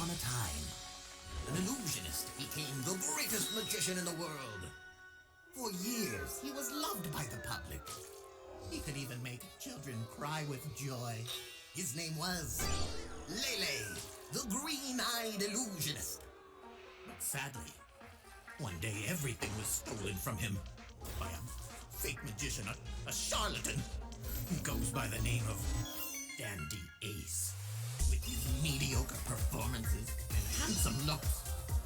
upon a time, an illusionist became the greatest magician in the world. For years, he was loved by the public. He could even make children cry with joy. His name was Lele, the green-eyed illusionist. But sadly, one day everything was stolen from him by a fake magician, a charlatan. He goes by the name of Dandy Ace. With his mediocre performances and handsome looks,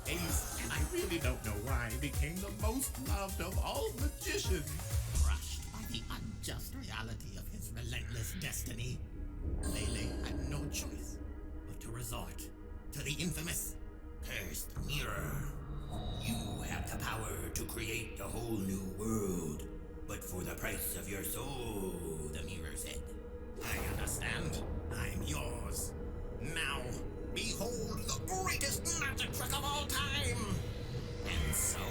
Ace, and I really don't know why, became the most loved of all magicians. Crushed by the unjust reality of his relentless destiny, Lele had no choice but to resort to the infamous cursed mirror. You have the power to create a whole new world, but for the price of your soul, the mirror said. I understand. I'm yours. Now, behold the greatest magic trick of all time! And so,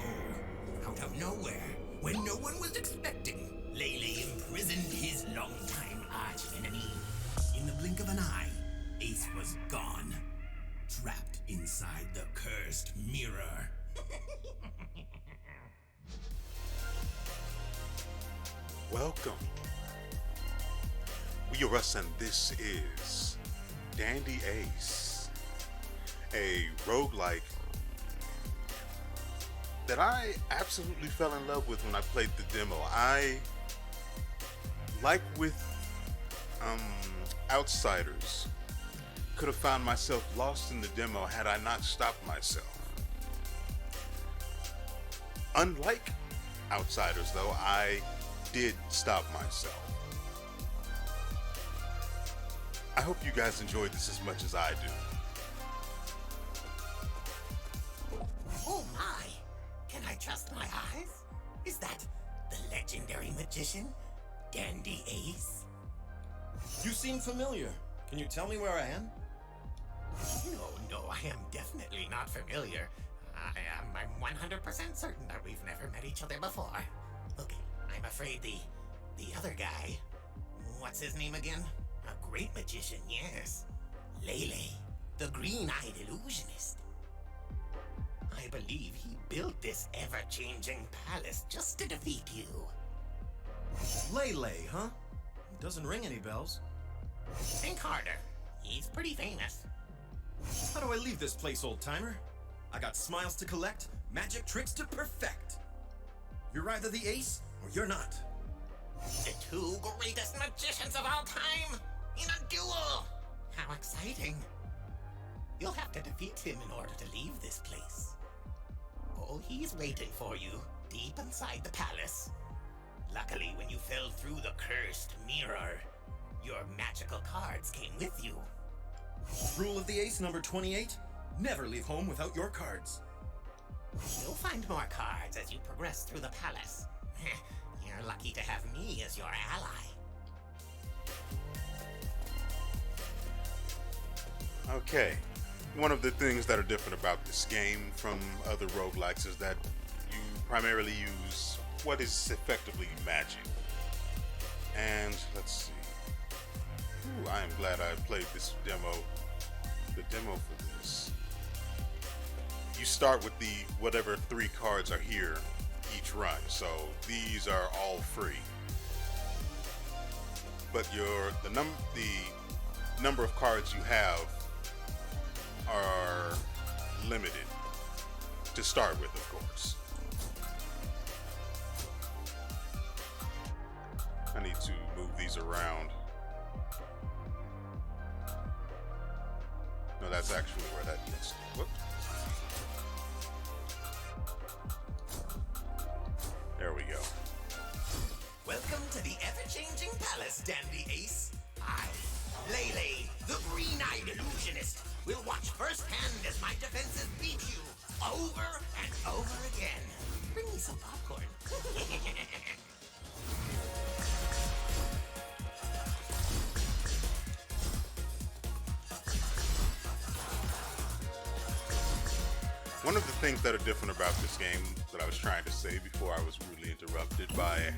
out of nowhere, when no one was expecting, Lele imprisoned his longtime arch-enemy. In the blink of an eye, Ace was gone, trapped inside the cursed mirror. Welcome. WeArEuS, and this is Dandy Ace, a roguelike that I absolutely fell in love with when I played the demo. I, like with Outsiders, could have found myself lost in the demo had I not stopped myself. Unlike Outsiders, though, I did stop myself. I hope you guys enjoyed this as much as I do. Oh my! Can I trust my eyes? Is that the legendary magician, Dandy Ace? You seem familiar. Can you tell me where I am? No, I am definitely not familiar. I'm 100% certain that we've never met each other before. Okay, I'm afraid the other guy, what's his name again? A great magician, yes. Lele, the green-eyed illusionist. I believe he built this ever-changing palace just to defeat you. Lele, huh? Doesn't ring any bells. Think harder. He's pretty famous. How do I leave this place, old-timer? I got smiles to collect, magic tricks to perfect. You're either the ace, or you're not. The two greatest magicians of all time in a duel! How exciting. You'll have to defeat him in order to leave this place. Oh, he's waiting for you, deep inside the palace. Luckily, when you fell through the cursed mirror, your magical cards came with you. Rule of the ace number 28, never leave home without your cards. You'll find more cards as you progress through the palace. You're lucky to have me as your ally. Okay, one of the things that are different about this game from other roguelikes is that you primarily use what is effectively magic. And let's see. Ooh, I am glad I played this demo. The demo for this. You start with the whatever 3 cards are here each run, so these are all free. But the number of cards you have are limited to start with, of course. I need to move these around. No, that's actually where that is. Whoop. There we go. Welcome to the ever-changing palace, Dandy Ace. I, Lele, the green-eyed illusionist, will watch firsthand as my defenses beat you over and over again. Bring me some popcorn. One of the things that are different about this game that I was trying to say before I was rudely interrupted by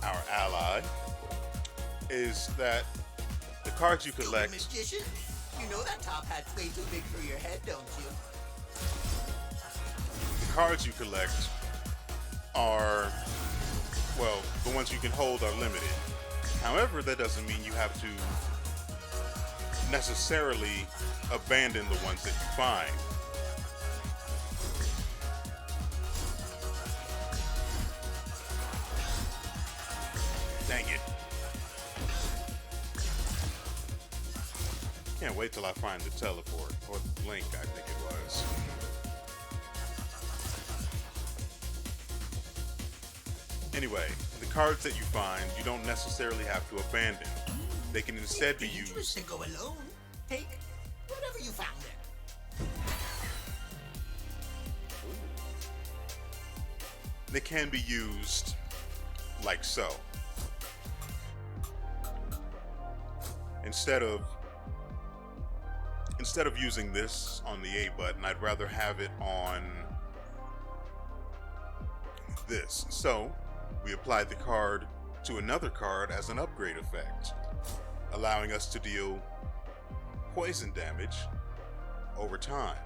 our ally is that the cards you collect You know that top hat's way too big for your head, don't you? The cards you collect are, well, the ones you can hold are limited. However, that doesn't mean you have to necessarily abandon the ones that you find. Dang it. Can't wait till I find the teleport, or the link, I think it was. Anyway, the cards that you find, you don't necessarily have to abandon. They can instead be Dangerous used. to go alone. Take whatever you found there. They can be used like so. Instead of using this on the A button, I'd rather have it on this. So we applied the card to another card as an upgrade effect, allowing us to deal poison damage over time.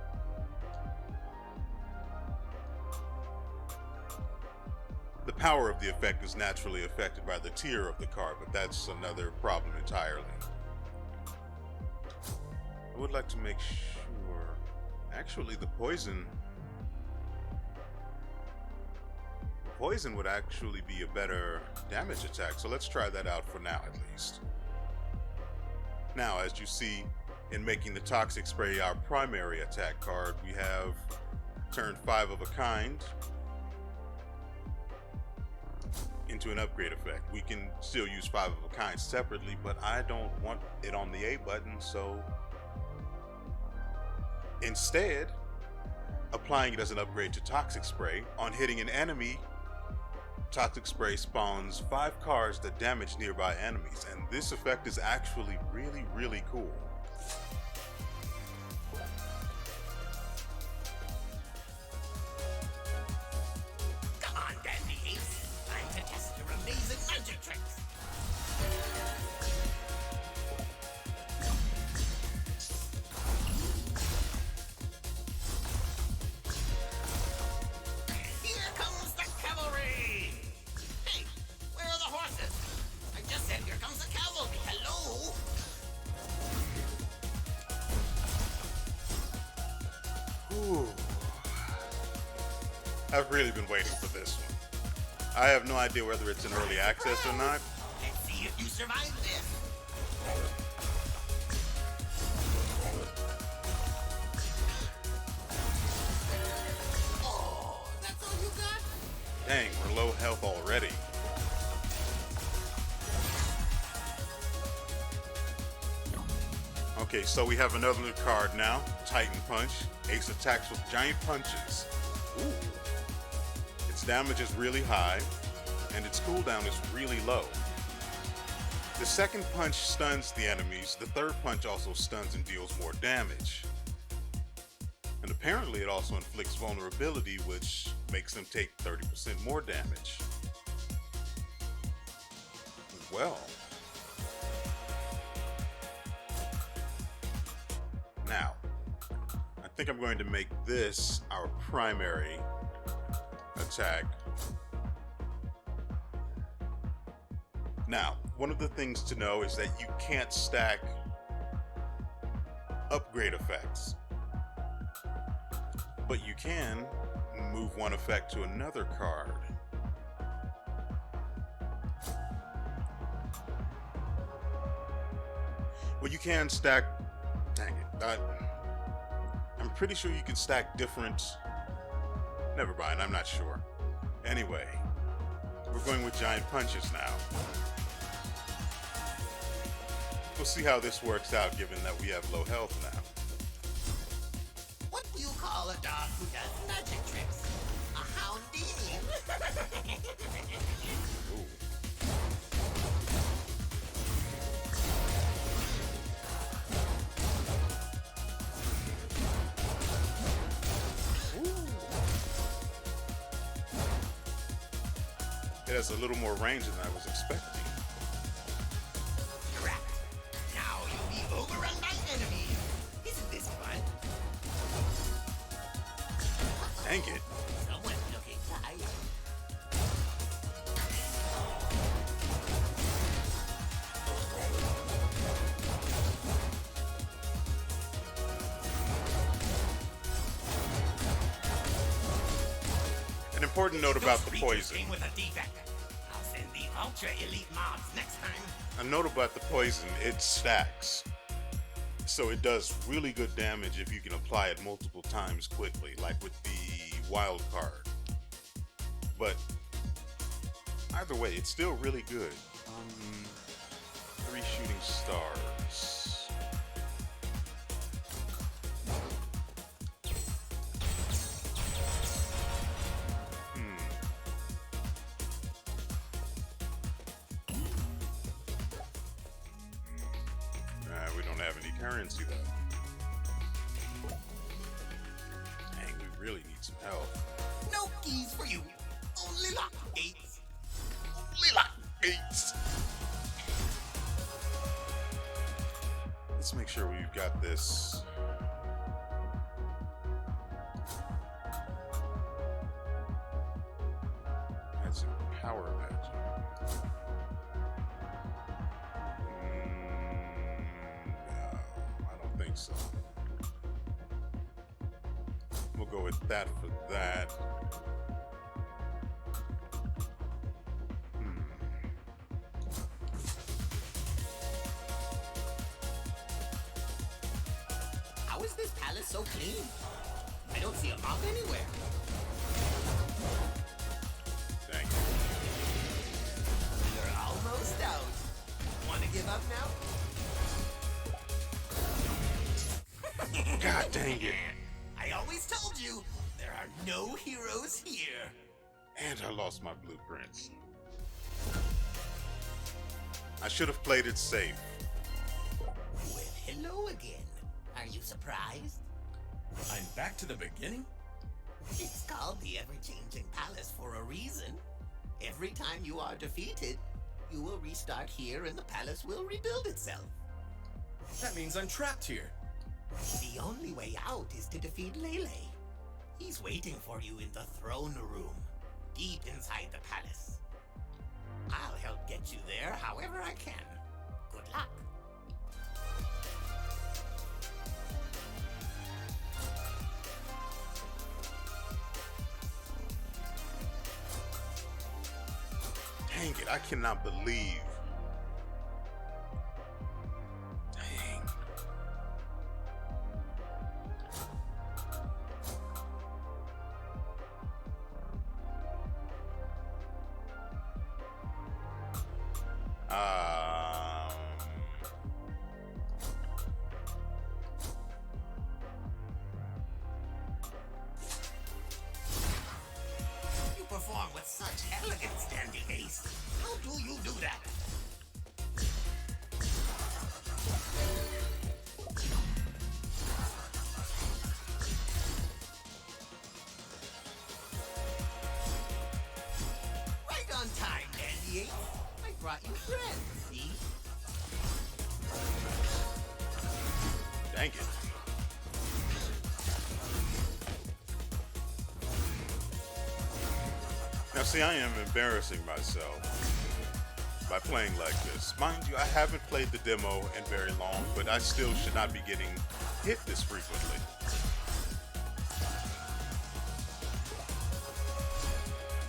The power of the effect is naturally affected by the tier of the card, but that's another problem entirely. I would like to make sure. Actually, the poison would actually be a better damage attack, so let's try that out for now at least. Now, as you see, in making the Toxic Spray our primary attack card, we have turned 5 of a kind into an upgrade effect. We can still use 5 of a kind separately, but I don't want it on the A button, so instead, applying it as an upgrade to Toxic Spray, on hitting an enemy, Toxic Spray spawns 5 cards that damage nearby enemies, and this effect is actually really, really cool. Come on, Dandy Ace. Time to test your amazing magic tricks. Here comes the cavalry. Hey, where are the horses? I just said here comes the cavalry. Hello? Ooh. I've really been waiting for this one. I have no idea whether it's in early access or not. Let's see if you survive this. Oh, that's all you got? Dang, we're low health already. Okay, so we have another card now, Titan Punch. Ace attacks with giant punches. Ooh. Its damage is really high, and its cooldown is really low. The second punch stuns the enemies, the third punch also stuns and deals more damage. And apparently it also inflicts vulnerability, which makes them take 30% more damage. Well. Now, I think I'm going to make this our primary attack. Now, one of the things to know is that you can't stack upgrade effects, but you can move one effect to another card. Well, you can stack, dang it, I'm pretty sure you can stack different, never mind, I'm not sure. Anyway, we're going with giant punches now. We'll see how this works out given that we have low health now. What do you call a dog who does magic tricks? A Houndini. Ooh. It has a little more range than I was expecting. Crap. Now you'll be overrun by enemies. Dang it. Someone's looking tired. An important note about the poison. With a defect. I'll send the ultra elite mobs next time. A note about the poison, it stacks. So it does really good damage if you can apply it multiple times quickly, like with the wild card. But either way, it's still really good. 3 shooting stars. We don't have any currency though. Dang, we really need some help. No keys for you. Only lock gates. Only lock gates. Let's make sure we've got this. That's some power magic. No, I don't think so. We'll go with that for that. How is this palace so clean? I don't see a mob anywhere. Dang You're almost out. Want to give up now? it. God dang it. I always told you, there are no heroes here. And I lost my blueprints. I should have played it safe. Well, hello again. Are you surprised? I'm back to the beginning? It's called the Ever-Changing Palace for a reason. Every time you are defeated, you will restart here and the palace will rebuild itself. That means I'm trapped here. The only way out is to defeat Lele. He's waiting for you in the throne room, deep inside the palace. I'll help get you there however I can. Good luck. Dang it, I cannot believe. Dang. You perform with such elegance, Dandy Ace. How do you do that? Right on time, Dandy Ace. I brought you friends, see? Dang it. Now see, I am embarrassing myself by playing like this. Mind you, I haven't played the demo in very long, but I still should not be getting hit this frequently.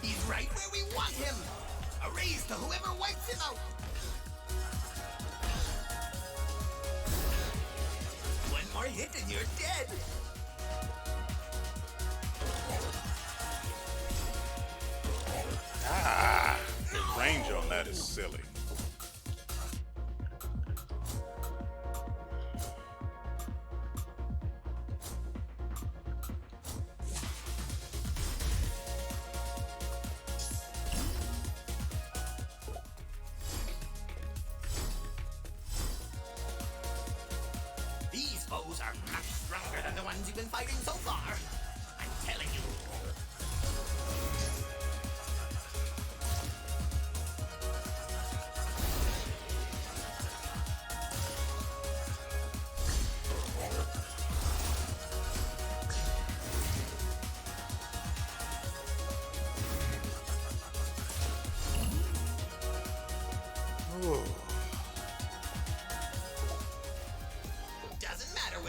He's right where we want him. A raise to whoever wipes him out. One more hit and you're dead. Ah, the range on that is silly. These foes are much stronger than the ones you've been fighting so far. I'm telling you.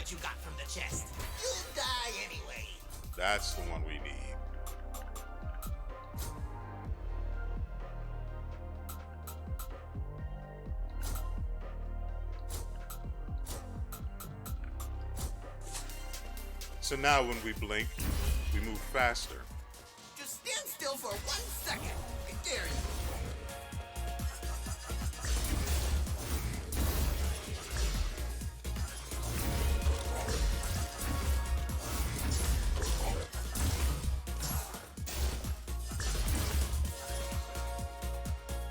what you got from the chest. You'll die anyway. That's the one we need. So now when we blink, we move faster. Just stand still for 1 second. I dare you.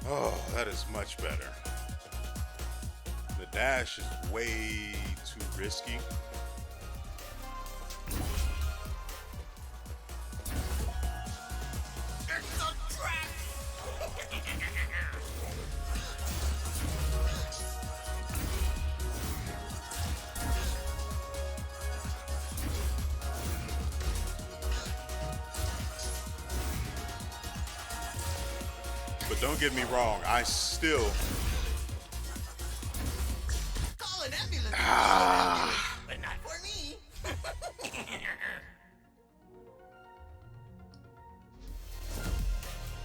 Oh, that is much better. The dash is way too risky. It's a trap! But don't get me wrong, I still... Call an ambulance. But not for me.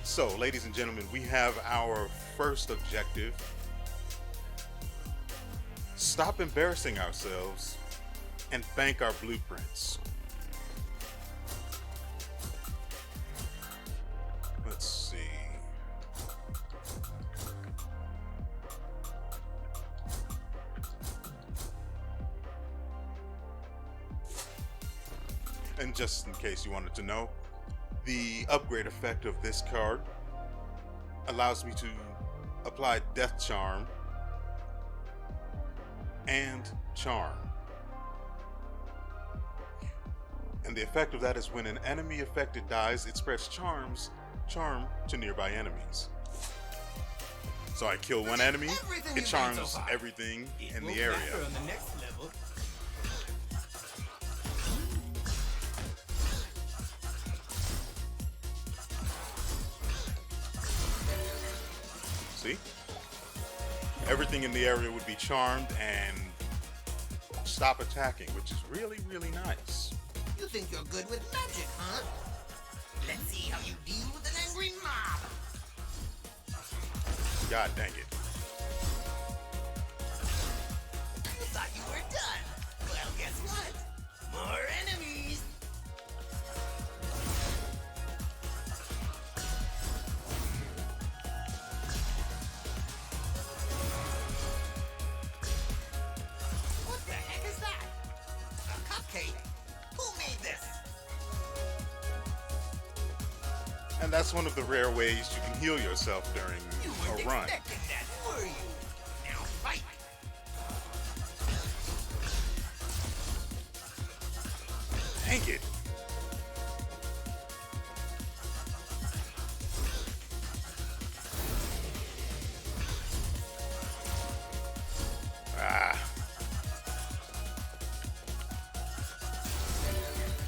So, ladies and gentlemen, we have our first objective. Stop embarrassing ourselves and bank our blueprints. Let's see. And just in case you wanted to know, the upgrade effect of this card allows me to apply Death Charm and Charm. And the effect of that is when an enemy affected dies, it spreads charm to nearby enemies. So I kill one enemy, Everything it you've done charms so far. everything It in will the area. matter on the next level. See? Everything in the area would be charmed and stop attacking, which is really, really nice. You think you're good with magic, huh? Let's see how you deal with an angry mob. God dang it. You thought you were done. Well, guess what? More enemies. What the heck is that? A cupcake? Who made this? And that's one of the rare ways you can heal yourself during You weren't a run. expecting that, were you? Now fight! Dang it. Ah,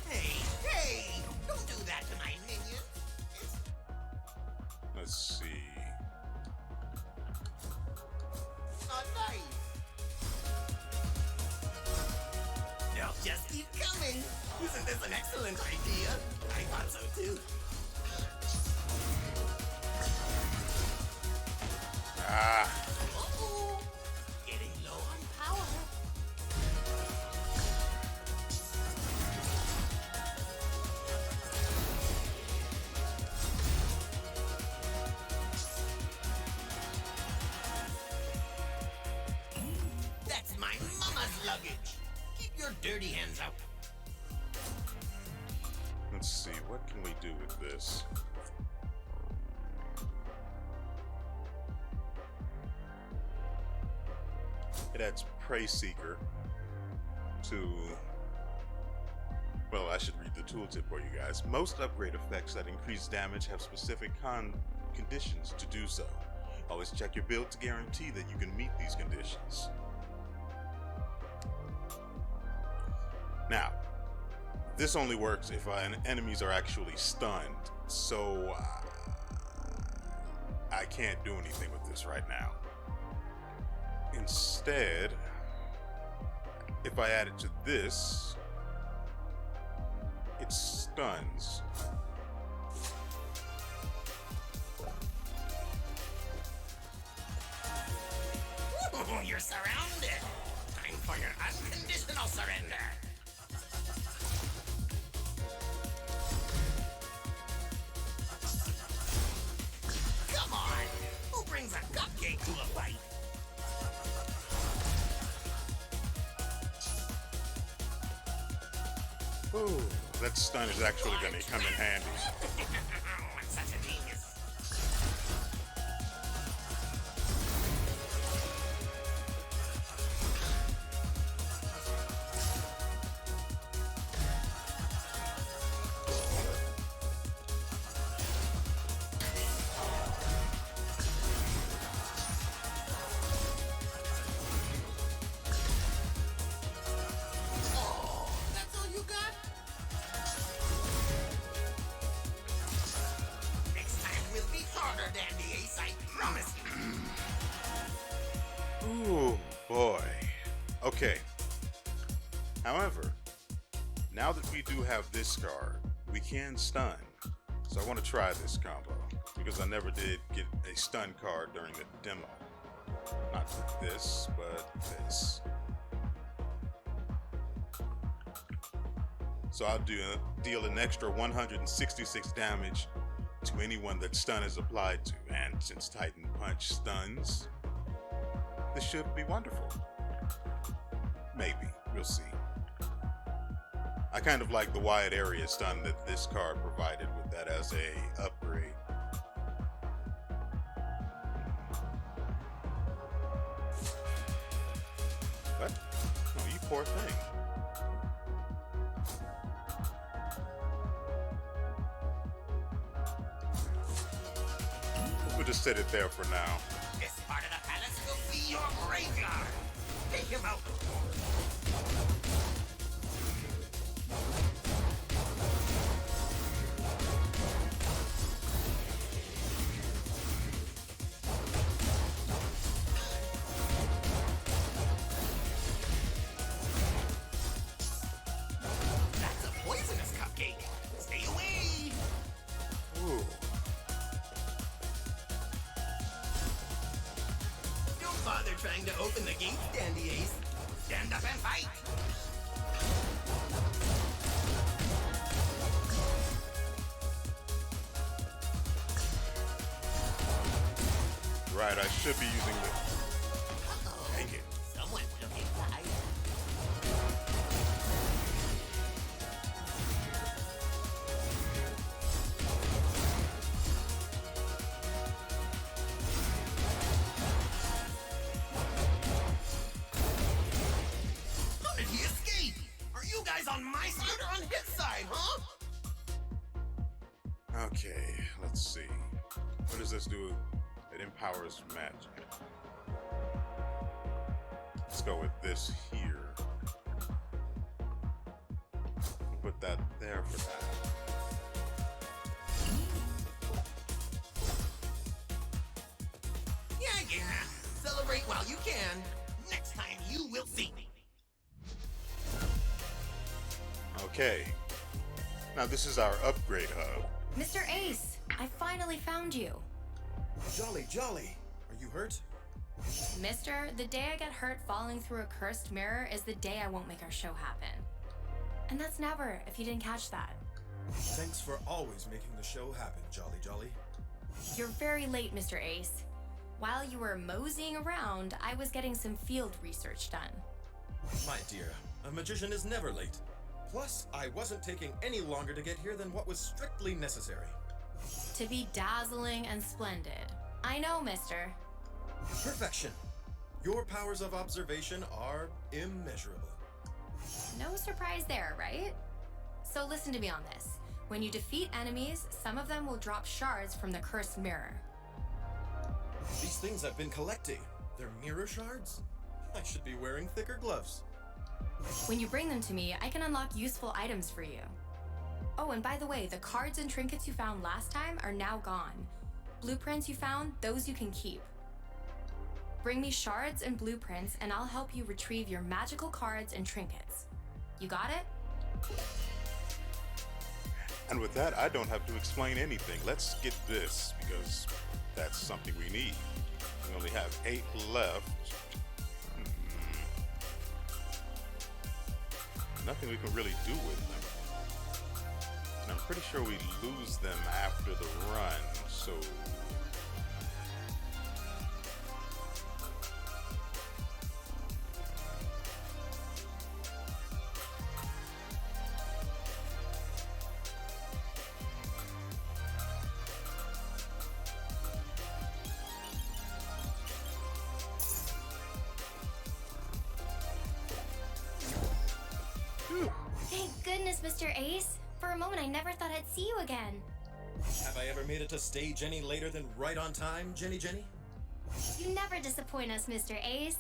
Hey, hey! Don't do that to my minion. It's let's see. not nice. Now just keep coming. Isn't this an excellent idea? I thought so too. Ah, Uh-oh. Getting low on power. That's my mama's luggage. Keep your dirty hands out. let's see. What can we do with this? It adds Prey Seeker to... Well, I should read the tooltip for you guys. Most upgrade effects that increase damage have specific conditions to do so. Always check your build to guarantee that you can meet these conditions. Now, this only works if enemies are actually stunned, so I can't do anything with this right now. Instead, if I add it to this, it stuns. Ooh, you're surrounded. Time for your unconditional surrender. Come on! Who brings a cupcake to a fight? Ooh, that stun is actually going to come in handy. I'm such a genius. Oh, that's all you got? Next time will be harder, Dandy Ace, I promise you. Ooh, boy. Okay. However, now that we do have this card, we can stun. So I want to try this combo, because I never did get a stun card during the demo. Not this, but this. So I'll deal an extra 166 damage to anyone that stun is applied to. And since Titan Punch stuns, this should be wonderful. Maybe. We'll see. I kind of like the wide area stun that this card provided with that as a upgrade. What? Oh, you poor thing. We'll just set it there for now. This part of the palace will be your graveyard. Take him out. That's a poisonous cupcake. Stay away. Ooh. Don't bother trying to open the gate, Dandy Ace. Stand up and fight. Right, I should be using the... Dang it. Someone took it right. How did he escape? Are you guys on my side or on his side, huh? Okay, let's see. What does this do? It empowers magic. Let's go with this here. Put that there for that. Yeah. Celebrate while you can. Next time you will see me. Okay. Now this is our upgrade hub. Mr. Ace, I finally found you. Jolly, Jolly. Are you hurt? Mister, the day I get hurt falling through a cursed mirror is the day I won't make our show happen. And that's never, if you didn't catch that. Thanks for always making the show happen, Jolly Jolly. You're very late, Mr. Ace. While you were moseying around, I was getting some field research done. My dear, a magician is never late. Plus, I wasn't taking any longer to get here than what was strictly necessary. To be dazzling and splendid. I know, mister. Perfection. Your powers of observation are immeasurable. No surprise there, right? So listen to me on this. When you defeat enemies, some of them will drop shards from the cursed mirror. These things I've been collecting, they're mirror shards? I should be wearing thicker gloves. When you bring them to me, I can unlock useful items for you. Oh, and by the way, the cards and trinkets you found last time are now gone. Blueprints you found, those you can keep. Bring me shards and blueprints, and I'll help you retrieve your magical cards and trinkets. You got it? And with that, I don't have to explain anything. Let's get this, because that's something we need. We only have 8 left. Nothing we can really do with them. And I'm pretty sure we lose them after the run, so... Thank goodness, Mr. Ace. For a moment, I never thought I'd see you again. Have I ever made it to stage any later than right on time, Jenny? You never disappoint us, Mr. Ace.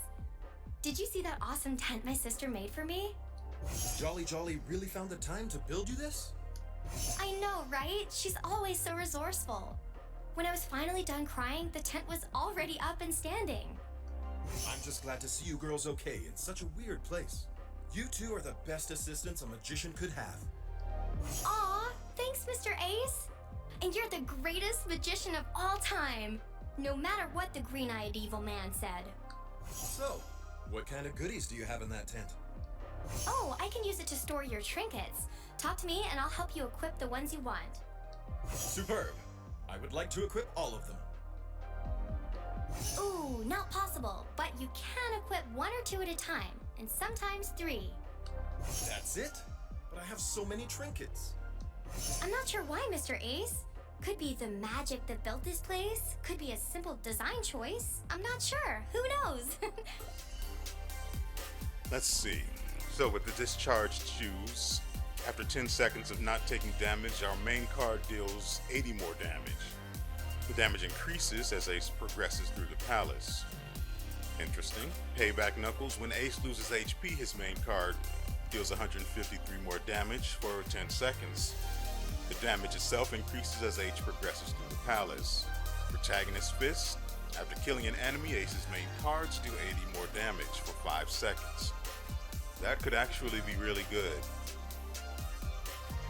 Did you see that awesome tent my sister made for me? Jolly really found the time to build you this? I know, right? She's always so resourceful. When I was finally done crying, the tent was already up and standing. I'm just glad to see you girls okay in such a weird place. You two are the best assistants a magician could have. Aw, thanks, Mr. Ace. And you're the greatest magician of all time, no matter what the green-eyed evil man said. So, what kind of goodies do you have in that tent? Oh, I can use it to store your trinkets. Talk to me and I'll help you equip the ones you want. Superb. I would like to equip all of them. Ooh, not possible, but you can equip 1 or 2 at a time, and sometimes 3. That's it? But I have so many trinkets. I'm not sure why, Mr. Ace. Could be the magic that built this place. Could be a simple design choice. I'm not sure. Who knows? Let's see. So with the discharged shoes, after 10 seconds of not taking damage, our main card deals 80 more damage. The damage increases as Ace progresses through the palace. Interesting. Payback Knuckles. When Ace loses HP, his main card deals 153 more damage for 10 seconds. The damage itself increases as Ace progresses through the palace. Protagonist Fist. After killing an enemy, Ace's main cards do 80 more damage for 5 seconds. That could actually be really good.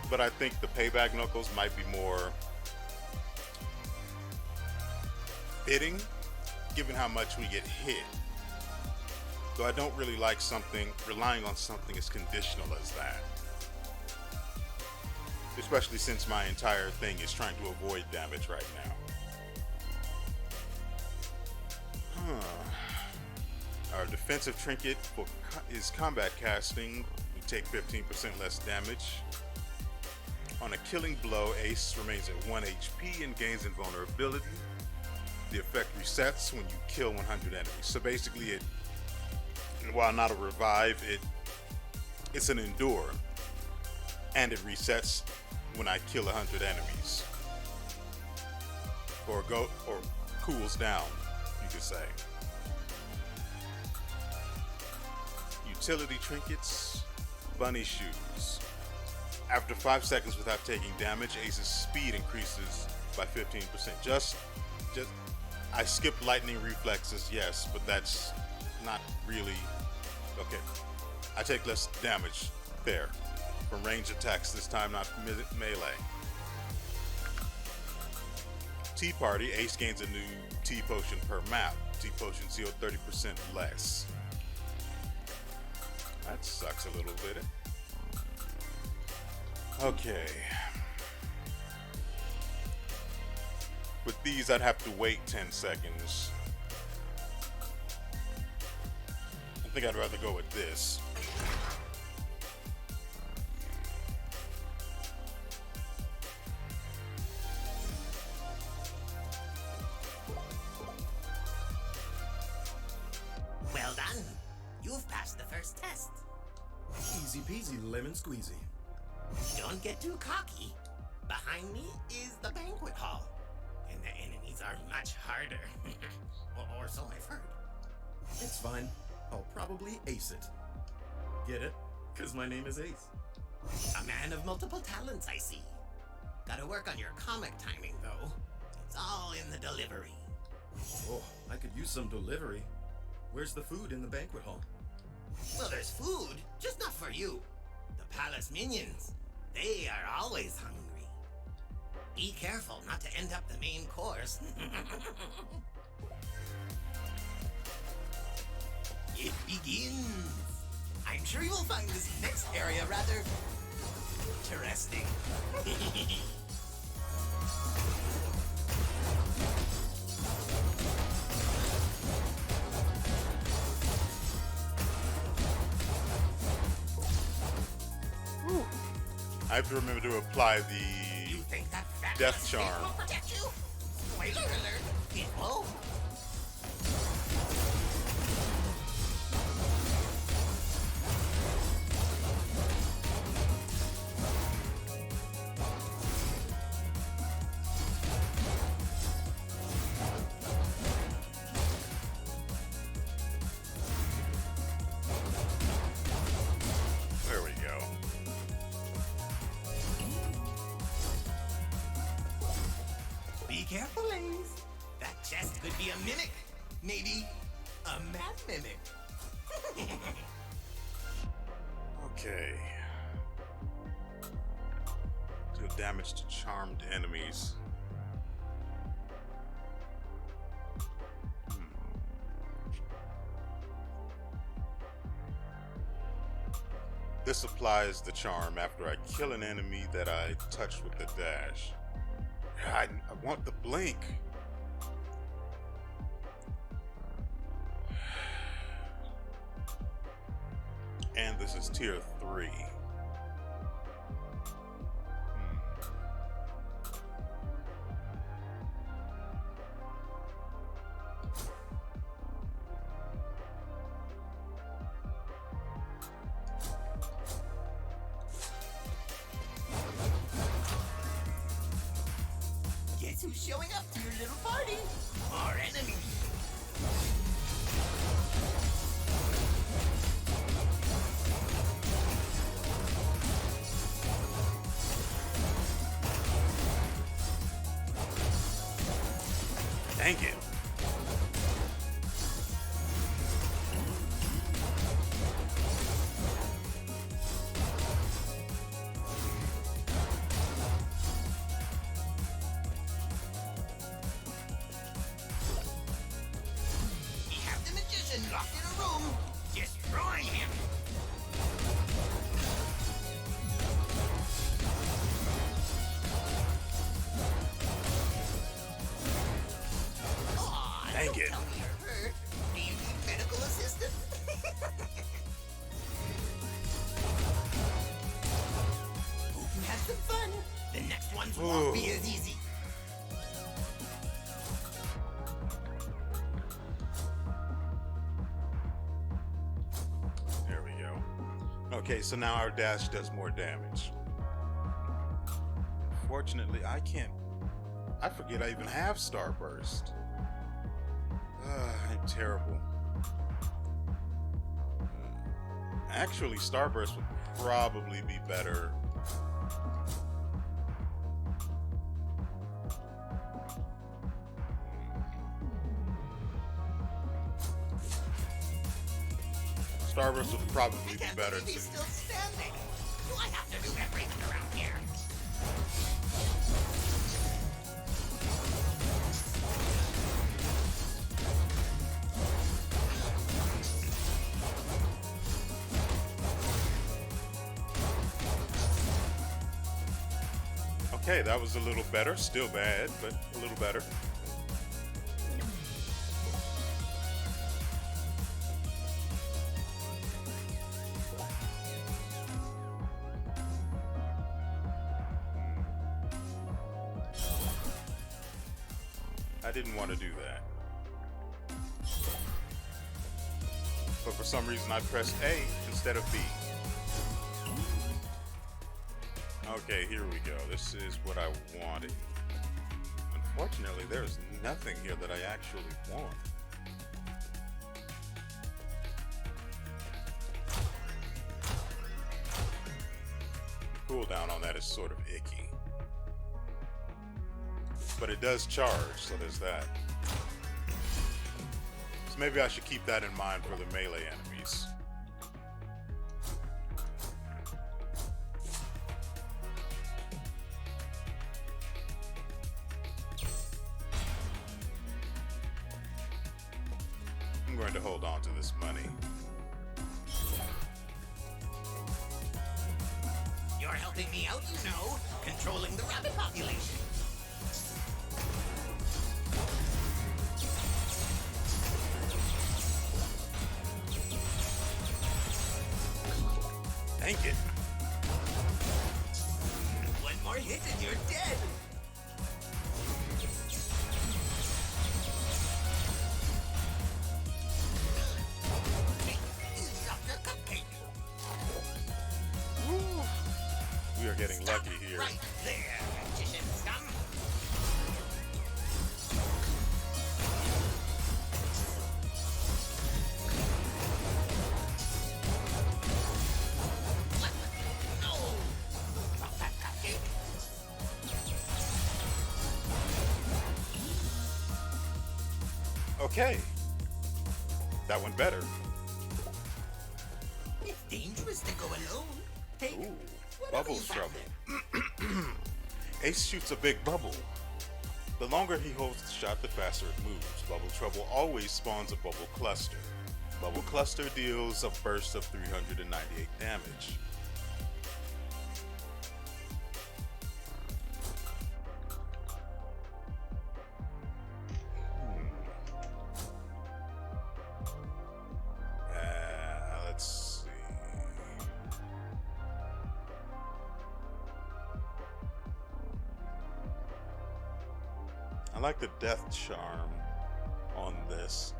But I think the Payback Knuckles might be more fitting, given how much we get hit. Though I don't really like relying on something as conditional as that. Especially since my entire thing is trying to avoid damage right now. Our defensive trinket is combat casting. We take 15% less damage. On a killing blow, Ace remains at 1 HP and gains invulnerability. The effect resets when you kill 100 enemies. So basically, while not a revive, it's an endure, and it resets when I kill 100 enemies, or cools down, you could say. Utility trinkets, bunny shoes. After 5 seconds without taking damage, Ace's speed increases by 15%. I skipped lightning reflexes, yes, but that's not really okay. I take less damage there from range attacks this time, not melee. Tea Party. Ace gains a new tea potion per map. Tea potions heal 30% less. That sucks a little bit. Okay. With these, I'd have to wait 10 seconds. I think I'd rather go with this. Well done. You've passed the first test. Easy peasy lemon squeezy. Don't get too cocky. Behind me is the banquet hall. And the enemies are much harder. or so I've heard. It's fine. I'll probably ace it. Get it? 'Cause my name is Ace. A man of multiple talents, I see. Gotta work on your comic timing, though. It's all in the delivery. Oh, I could use some delivery. Where's the food in the banquet hall? Well, there's food, just not for you. The palace minions, they are always hungry. Be careful not to end up the main course. It begins. I'm sure you will find this next area rather interesting. I have to remember to apply You the think that fat Death steak charm. will protect you? Spoiler alert, it won't. There we go. Be careful, Ace. That chest could be a mimic. Maybe a mad mimic. Okay. Deal damage to charmed enemies. This applies the charm after I kill an enemy that I touch with the dash. I want the blink. And this is tier 3. Guess who's showing up to your little party? Our enemy. Dang it. We have the magician locked in a room. Destroy him. Aw, Dang don't it. tell me you're hurt. Do you need medical assistance? Hope you had some fun. The next ones won't be Ooh. as easy. There we go. Okay, so now our dash does more damage. Fortunately, I can't. I forget I even have Starburst. I'm terrible. Actually, Starburst would probably be better. Starburst would probably I be can't better believe too. he's still standing. Do I have to do everything around here? Okay, that was a little better. Still bad, but a little better. I didn't want to do that. But for some reason I pressed A instead of B. Okay, here we go. This is what I wanted. Unfortunately, there's nothing here that I actually want. The cooldown on that is sort of icky. But it does charge, so there's that. So maybe I should keep that in mind for the melee enemies. I'm going to hold on to this money. You're helping me out, you know, controlling the rabbit population. Dang it. One more hit and you're dead. Drop your cupcake. We are getting Stop lucky here. right there, magician scum. What? No! Drop that cupcake. Okay. That went better. It's dangerous to go alone. Take Ooh, whatever Bubbles you trouble. found. Ace shoots a big bubble. The longer he holds the shot, the faster it moves. Bubble Trouble always spawns a bubble cluster. Bubble cluster deals a burst of 398 damage. Let's see. I like the death charm on this.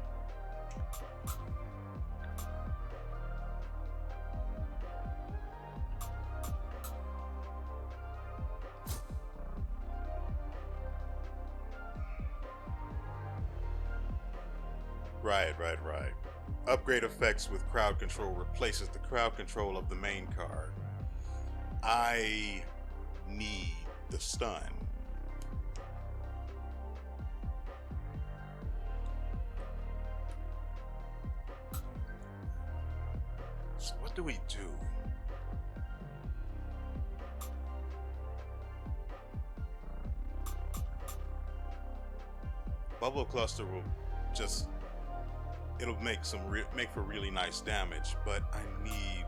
Right. Upgrade effects with crowd control replaces the crowd control of the main card. I need the stun. So what do we do? Bubble Cluster will just, it'll make make for really nice damage, but I need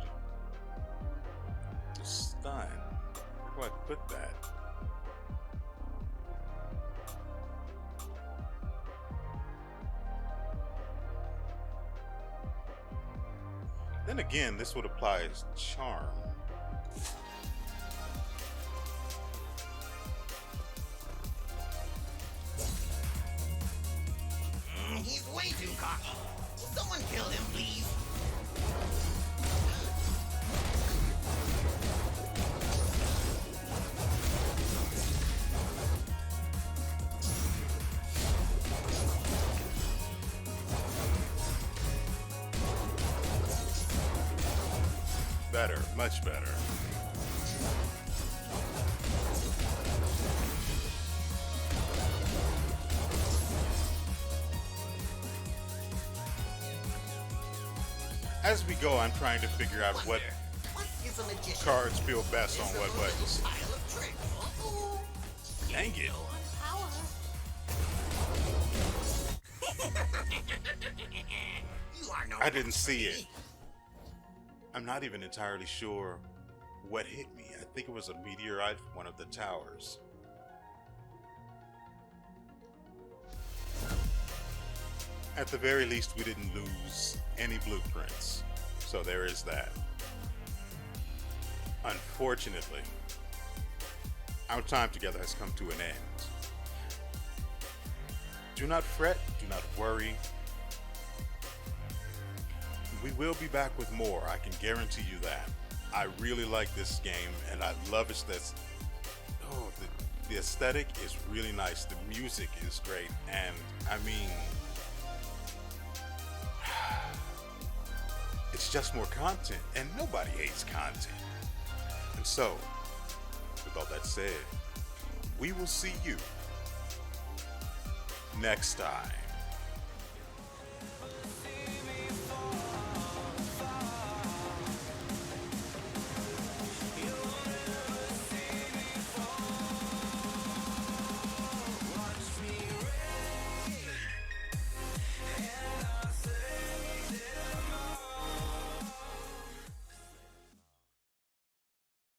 the stun. Where do I put that? Then again, this would apply as charm. He's way too cocky. Someone kill him, please. Better, much better. As we go, I'm trying to figure out what is a magician? cards feel best on It's a what little buttons. pile of tricks. Uh-oh. Dang it. You are no I didn't match for see me. it. I'm not even entirely sure what hit me. I think it was a meteorite from one of the towers. At the very least, we didn't lose any blueprints. So there is that. Unfortunately, our time together has come to an end. Do not fret, do not worry. We will be back with more, I can guarantee you that. I really like this game, and I love it. The aesthetic is really nice, the music is great, and I mean, it's just more content, and nobody hates content. And so, with all that said, we will see you next time.